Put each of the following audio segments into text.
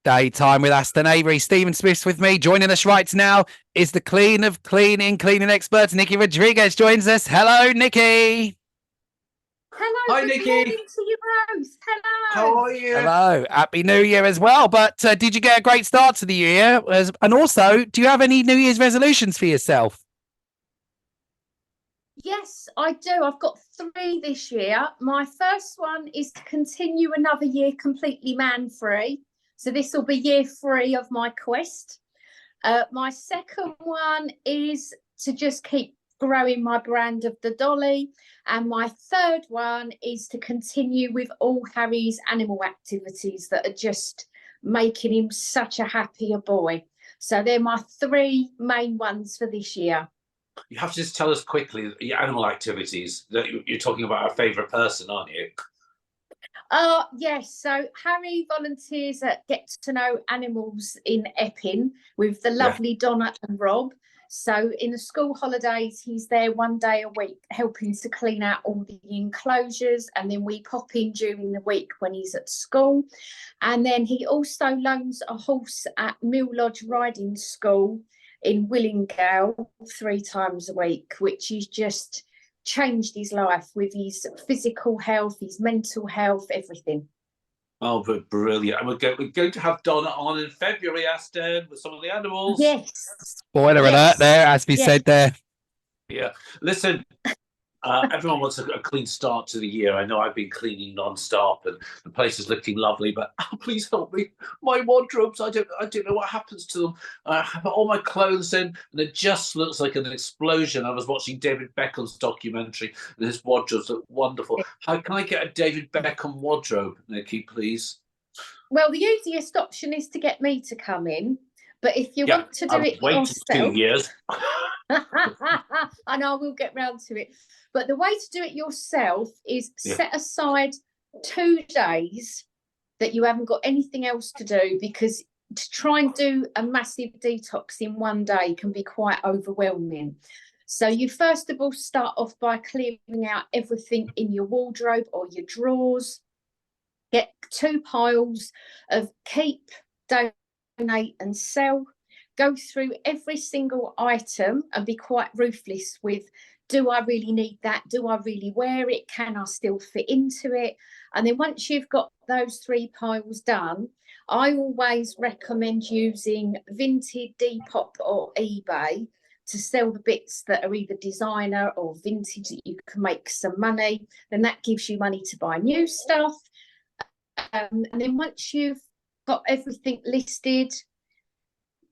Daytime with Aston, Avery. Stephen Smith's with me. Joining us right now is the cleaning expert, Nicki Rodriguez joins us. Hello, Nicki. Hello, Hi, good Nicki. morning to you both. How Hello. are you? Hello. Happy New Year as well. But did you get a great start to the year? And also, do you have any New Year's resolutions for yourself? Yes, I do. I've got 3 this year. My first one is to continue another year completely man-free. So this will be year 3 of my quest. My second one is to just keep growing my brand of the Dolly. And my third one is to continue with all Harry's animal activities that are just making him such a happier boy. So they're my 3 main ones for this year. You have to just tell us quickly your animal activities. That you're talking about our favourite person, aren't you? Yes. So Harry volunteers at Get to Know Animals in Epping with the Yeah. lovely Donna and Rob. So in the school holidays, he's there 1 day a week helping to clean out all the enclosures, and then we pop in during the week when he's at school. And then he also loans a horse at Mill Lodge Riding School in Willingale 3 times a week, which is just changed his life with his physical health, his mental health, everything. Oh, but brilliant. And we're going to have Donna on in February, Aston, with some of the animals. Yes. Spoiler alert there, as we said there. Yeah. Listen, everyone wants a clean start to the year. I know I've been cleaning non-stop and the place is looking lovely, but please help me. My wardrobes, I don't know what happens to them. I have all my clothes in and it just looks like an explosion. I was watching David Beckham's documentary and his wardrobes look wonderful. How can I get a David Beckham wardrobe, Nicki, please? Well, the easiest option is to get me to come in, but if you want to do it waited yourself, 2 years. I know I will get round to it. But the way to do it yourself is set aside 2 days that you haven't got anything else to do, because to try and do a massive detox in 1 day can be quite overwhelming. So you first of all start off by clearing out everything in your wardrobe or your drawers. Get 2 piles of keep, donate and sell. Go through every single item and be quite ruthless with, do I really need that? Do I really wear it? Can I still fit into it? And then once you've got those 3 piles done, I always recommend using Vinted, Depop or eBay to sell the bits that are either designer or vintage that you can make some money. Then that gives you money to buy new stuff. And then once you've got everything listed,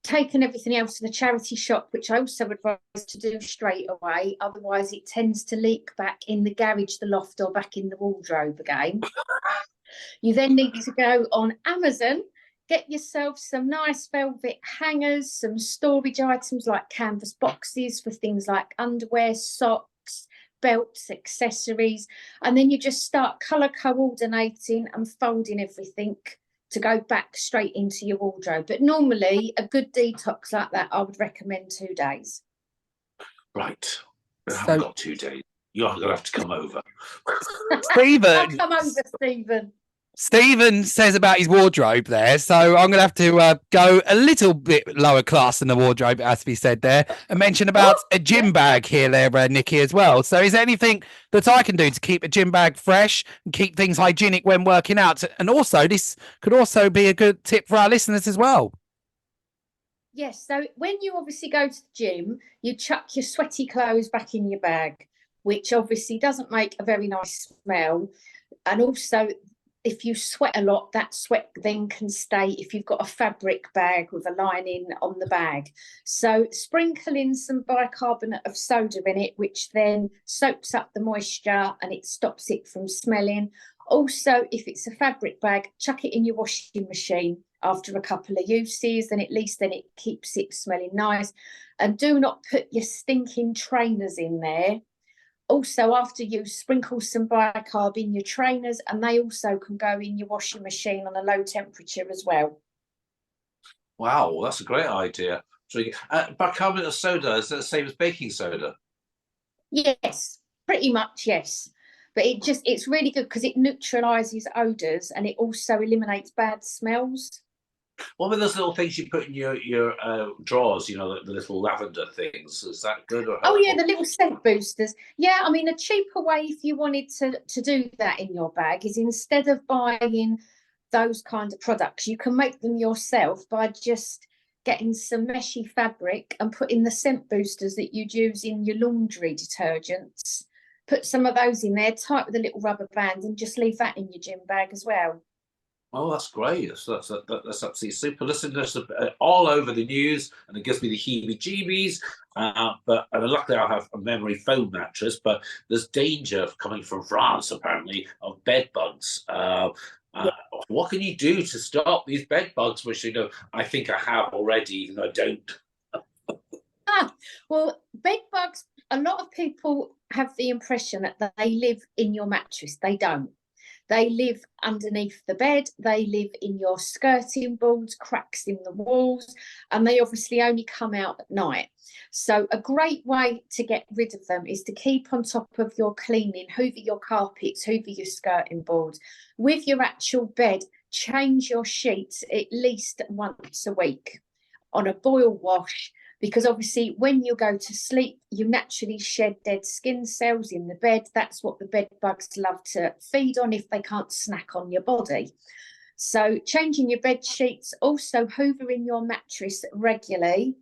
taken everything else to the charity shop, which I also advise to do straight away, otherwise it tends to leak back in the garage, the loft, or back in the wardrobe again. You then need to go on Amazon, get yourself some nice velvet hangers, some storage items like canvas boxes for things like underwear, socks, belts, accessories, and then you just start colour coordinating and folding everything to go back straight into your wardrobe. But normally a good detox like that, I would recommend 2 days. Right. I haven't got 2 days. You're going to have to come over. Stephen. I'll come over, Stephen. Stephen says about his wardrobe there, so I'm going to have to go a little bit lower class than the wardrobe, as we said there, and mention about a gym bag here there, Nicki, as well. So is there anything that I can do to keep a gym bag fresh and keep things hygienic when working out? And also, this could also be a good tip for our listeners as well. Yes, so when you obviously go to the gym, you chuck your sweaty clothes back in your bag, which obviously doesn't make a very nice smell. And also, if you sweat a lot, that sweat then can stay if you've got a fabric bag with a lining on the bag. So sprinkle in some bicarbonate of soda in it, which then soaks up the moisture and it stops it from smelling. Also, if it's a fabric bag, chuck it in your washing machine after a couple of uses, and at least then it keeps it smelling nice. And do not put your stinking trainers in there. Also, after you sprinkle some bicarb in your trainers, and they also can go in your washing machine on a low temperature as well. Wow, that's a great idea. Bicarbonate of soda, is that the same as baking soda? Yes, pretty much, yes. But it's really good because it neutralises odours and it also eliminates bad smells. What were those little things you put in your drawers? You know, the little lavender things. Is that good? Or Oh yeah, the little scent boosters. Yeah, I mean, a cheaper way if you wanted to do that in your bag is instead of buying those kind of products, you can make them yourself by just getting some meshy fabric and putting the scent boosters that you'd use in your laundry detergents. Put some of those in there, tie it with a little rubber band, and just leave that in your gym bag as well. Oh, that's great. That's absolutely super. Listen, that's all over the news, and it gives me the heebie-jeebies. But luckily, I have a memory foam mattress. But there's danger coming from France, apparently, of bed bugs. What can you do to stop these bed bugs? Which I think I have already, even though I don't. Well, bed bugs. A lot of people have the impression that they live in your mattress. They don't. They live underneath the bed, they live in your skirting boards, cracks in the walls, and they obviously only come out at night. So a great way to get rid of them is to keep on top of your cleaning, hoover your carpets, hoover your skirting boards. With your actual bed, change your sheets at least once a week on a boil wash, because obviously when you go to sleep, you naturally shed dead skin cells in the bed. That's what the bed bugs love to feed on if they can't snack on your body. So changing your bed sheets, also hoovering your mattress regularly.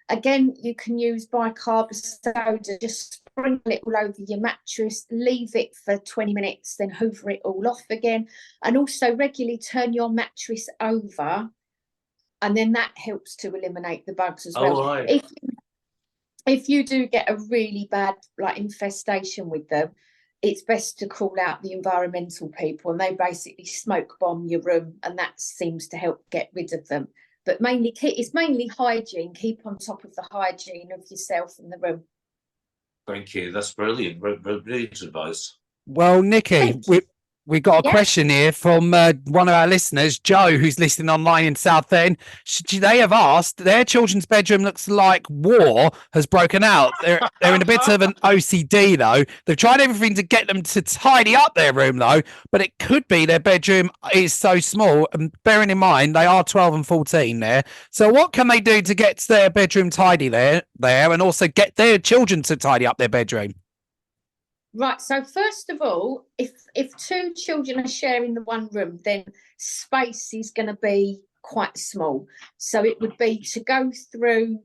Again, you can use bicarb soda, just sprinkle it all over your mattress, leave it for 20 minutes, then hoover it all off again. And also regularly turn your mattress over, and then that helps to eliminate the bugs as well. Right. If you do get a really bad infestation with them, it's best to call out the environmental people, and they basically smoke bomb your room, and that seems to help get rid of them. But it's mainly hygiene. Keep on top of the hygiene of yourself and the room. Thank you. That's brilliant. Brilliant advice. Well, Nicki, we got a question here from one of our listeners, Joe, who's listening online in Southend. They have asked, their children's bedroom looks like war has broken out. They're in a bit of an OCD, though. They've tried everything to get them to tidy up their room, though, but it could be their bedroom is so small. And bearing in mind, they are 12 and 14 there. So what can they do to get their bedroom tidy there and also get their children to tidy up their bedroom? Right, so first of all, if two children are sharing the one room, then space is going to be quite small. So it would be to go through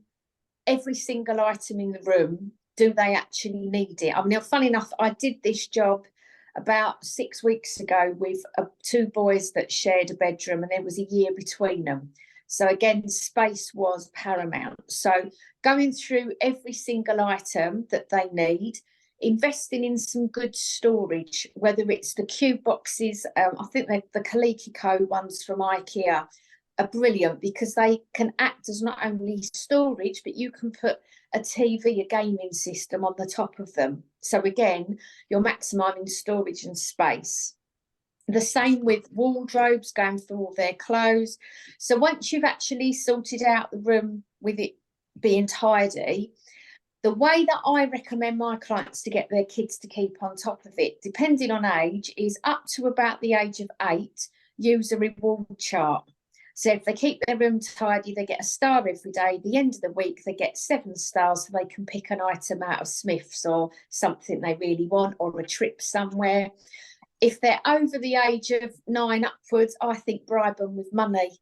every single item in the room. Do they actually need it? I mean, funny enough, I did this job about 6 weeks ago with two boys that shared a bedroom, and there was a year between them. So again, space was paramount. So going through every single item that they need, investing in some good storage, whether it's the cube boxes, I think the Kalikiko ones from IKEA are brilliant because they can act as not only storage, but you can put a TV, a gaming system on the top of them. So again, you're maximising storage and space. The same with wardrobes, going through all their clothes. So once you've actually sorted out the room with it being tidy, the way that I recommend my clients to get their kids to keep on top of it, depending on age, is up to about the age of 8, use a reward chart. So if they keep their room tidy, they get a star every day. At the end of the week, they get 7 stars, so they can pick an item out of Smith's or something they really want, or a trip somewhere. If they're over the age of 9 upwards, I think bribe them with money,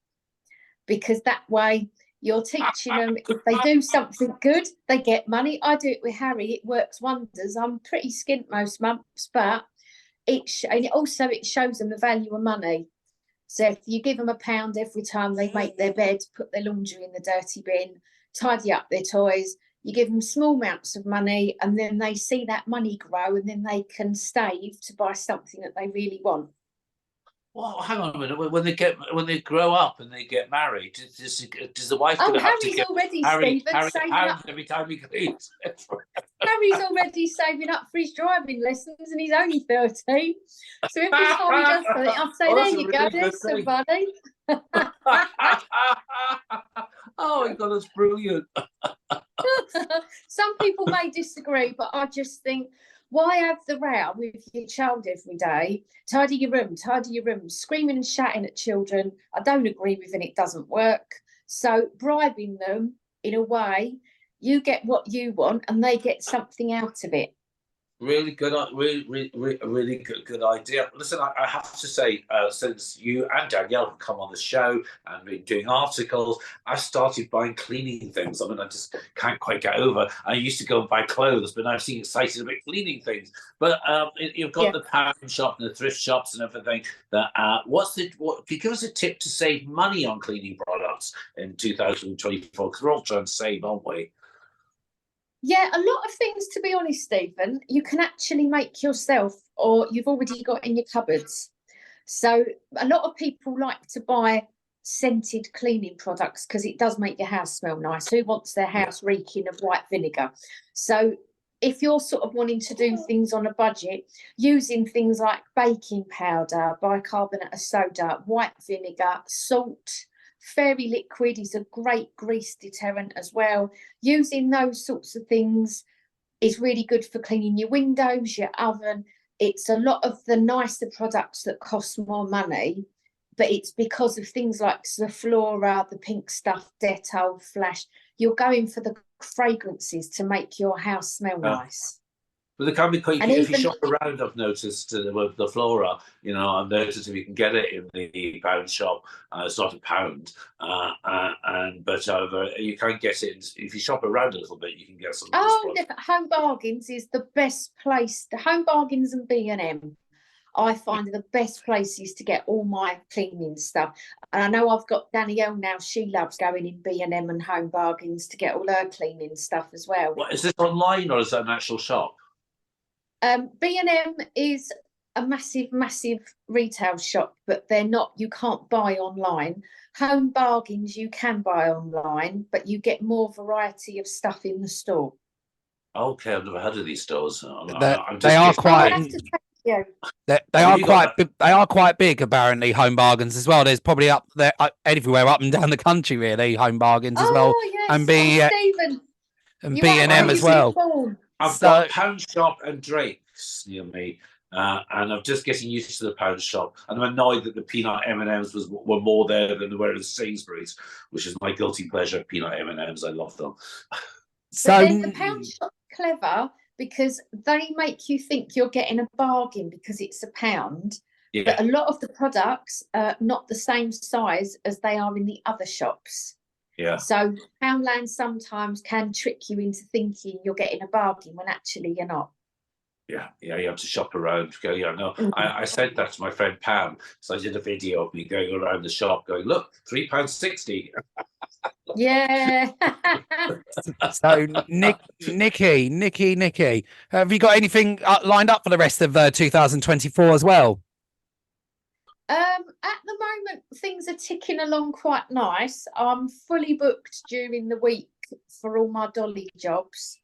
because that way you're teaching them, if they do something good, they get money. I do it with Harry. It works wonders. I'm pretty skint most months, but it shows them the value of money. So if you give them £1 every time they make their bed, put their laundry in the dirty bin, tidy up their toys, you give them small amounts of money, and then they see that money grow, and then they can save to buy something that they really want. Well, hang on a minute. When they grow up and they get married, does the wife have Harry's to get already, Harry saving up every time he cleans? Harry's already saving up for his driving lessons, and he's only 13. So every time he does something, I'll say, there you go, there's some money. Oh my God, that's brilliant. Some people may disagree, but I just think why have the row with your child every day? Tidy your room, screaming and shouting at children. I don't agree with it, it doesn't work. So bribing them in a way, you get what you want and they get something out of it. Really good, really good idea. Listen, I have to say, since you and Danielle have come on the show and been doing articles, I've started buying cleaning things. I mean, I just can't quite get over. I used to go and buy clothes, but now I'm seeing excited about cleaning things. But you've got the pound shop and the thrift shops and everything. That what? Can you give us a tip to save money on cleaning products in 2024? Because we're all trying to save, aren't we? Yeah, a lot of things, to be honest, Stephen, you can actually make yourself, or you've already got in your cupboards. So a lot of people like to buy scented cleaning products because it does make your house smell nice. Who wants their house reeking of white vinegar? So if you're sort of wanting to do things on a budget, using things like baking powder, bicarbonate of soda, white vinegar, salt, fairy liquid is a great grease deterrent as well. Using those sorts of things is really good for cleaning your windows, your oven. It's a lot of the nicer products that cost more money, but it's because of things like the Flora, the pink stuff, Dettol, Flash. You're going for the fragrances to make your house smell nice. But they can be quite, And if you even- shop around, I've noticed with the Flora, I've noticed if you can get it in the pound shop, it's not a pound, but you can get it, if you shop around a little bit, you can get some. Oh, Home Bargains is the best place. The Home Bargains and B&M, I find, are the best places to get all my cleaning stuff. And I know I've got Danielle now, she loves going in B&M and Home Bargains to get all her cleaning stuff as well. What, is this online or is that an actual shop? B&M is a massive retail shop, but they're not, you can't buy online. Home Bargains you can buy online, but you get more variety of stuff in the store. Okay, I've never heard of these stores. They are quite. Yeah. They are quite big, apparently. Home Bargains as well. There's probably up there everywhere up and down the country, really. Home Bargains as well, Yes. and Stephen, and B&M as well. I've got Pound Shop and Drake's near me, and I'm just getting used to the Pound Shop. And I'm annoyed that the peanut M&Ms were more there than they were in Sainsbury's, which is my guilty pleasure. Peanut M&Ms, I love them. So then the Pound Shop's clever because they make you think you're getting a bargain because it's a pound. Yeah. But a lot of the products are not the same size as they are in the other shops. Yeah. So Poundland sometimes can trick you into thinking you're getting a bargain when actually you're not. Yeah, you have to shop around. I said that to my friend Pam. So I did a video of me going around the shop going, look, £3.60. Yeah. So Nicki, have you got anything lined up for the rest of 2024 as well? At the moment, things are ticking along quite nice. I'm fully booked during the week for all my Dolly jobs.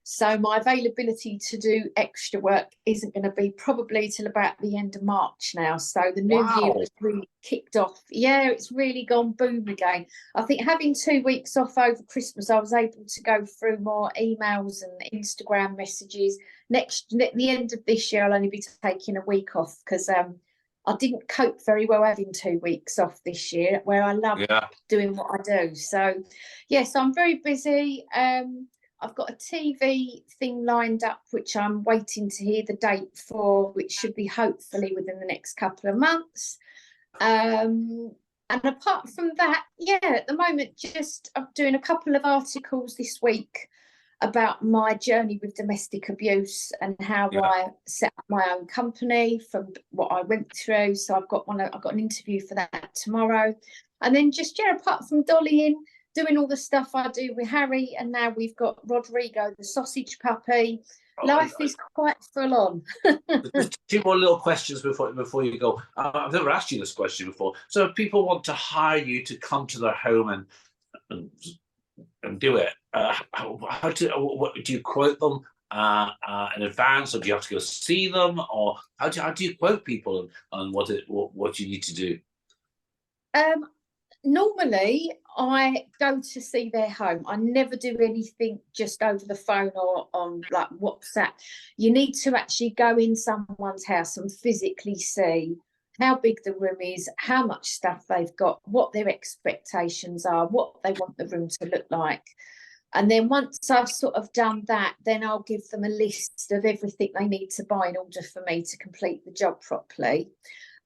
So my availability to do extra work isn't going to be probably till about the end of March now. So the new year has really kicked off. Yeah, it's really gone boom again. I think having 2 weeks off over Christmas, I was able to go through more emails and Instagram messages. At the end of this year, I'll only be taking a week off because I didn't cope very well having 2 weeks off this year, where I love doing what I do. So, yes, I'm very busy. I've got a TV thing lined up, which I'm waiting to hear the date for, which should be hopefully within the next couple of months. And apart from that, at the moment, I'm doing a couple of articles this week about my journey with domestic abuse and how I set up my own company from what I went through. So I've got an interview for that tomorrow. And then apart from Dolly doing all the stuff I do with Harry, and now we've got Rodrigo, the sausage puppy. Life is quite full on. Just 2 more little questions before you go. I've never asked you this question before. So if people want to hire you to come to their home and do it, do you quote them in advance, or do you have to go see them, or how do you quote people on what you need to do? Normally, I go to see their home. I never do anything just over the phone or on like WhatsApp. You need to actually go in someone's house and physically see how big the room is, how much stuff they've got, what their expectations are, what they want the room to look like. And then once I've sort of done that, then I'll give them a list of everything they need to buy in order for me to complete the job properly.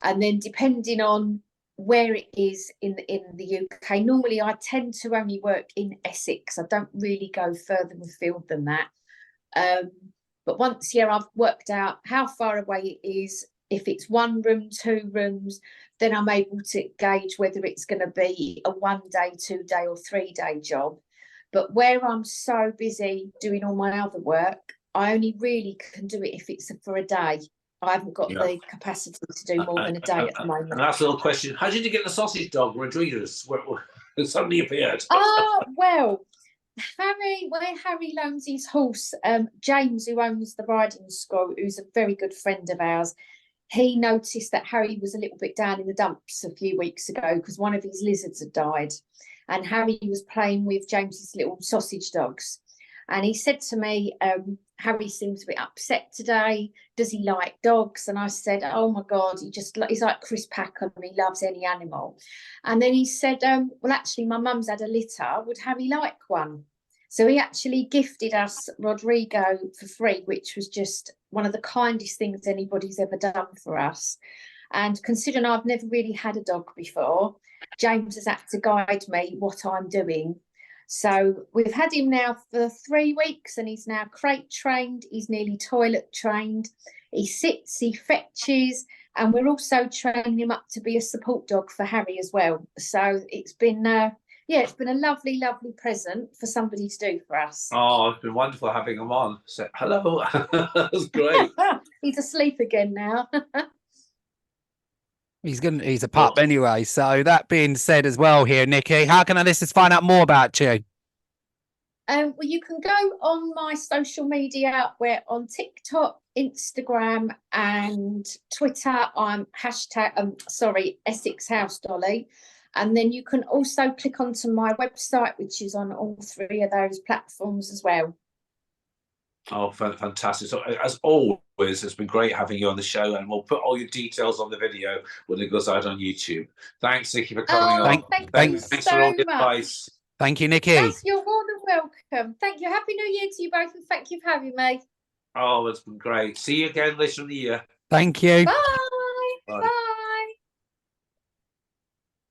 And then depending on where it is in the UK, normally I tend to only work in Essex. I don't really go further afield than that. But once I've worked out how far away it is, if it's 1 room, 2 rooms, then I'm able to gauge whether it's going to be a 1 day, 2 day or 3 day job. But where I'm so busy doing all my other work, I only really can do it if it's for a day. I haven't got the capacity to do more than a day at the moment. And that's a little question. How did you get the sausage dog, Rodriguez? Where it suddenly appeared? Well, where Harry loans his horse, James, who owns the riding school, who's a very good friend of ours, he noticed that Harry was a little bit down in the dumps a few weeks ago because one of his lizards had died. And Harry was playing with James's little sausage dogs. And he said to me, Harry seems a bit upset today. Does he like dogs? And I said, oh my God, he's like Chris Packham. He loves any animal. And then he said, well, actually, my mum's had a litter. Would Harry like one? So he actually gifted us Rodrigo for free, which was just one of the kindest things anybody's ever done for us. And considering I've never really had a dog before, James has had to guide me what I'm doing. So we've had him now for 3 weeks and he's now crate trained. He's nearly toilet trained. He sits, he fetches, and we're also training him up to be a support dog for Harry as well. So it's been, it's been a lovely, lovely present for somebody to do for us. Oh, it's been wonderful having him on. So, hello. That's great. He's asleep again now. He's a pup anyway. So that being said as well here, Nicki, how can our listeners find out more about you? Well, you can go on my social media. We're on TikTok, Instagram and Twitter. I'm Essex House Dolly. And then you can also click onto my website, which is on all 3 of those platforms as well. Oh, fantastic. So, as always, it's been great having you on the show, and we'll put all your details on the video when it goes out on YouTube. Thanks, Nicki, for coming on. Thanks for all the advice. Thank you, Nicki. Yes, you're more than welcome. Thank you. Happy New Year to you both, and thank you for having me. Oh, it's been great. See you again later in the year. Thank you. Bye. Bye. Bye.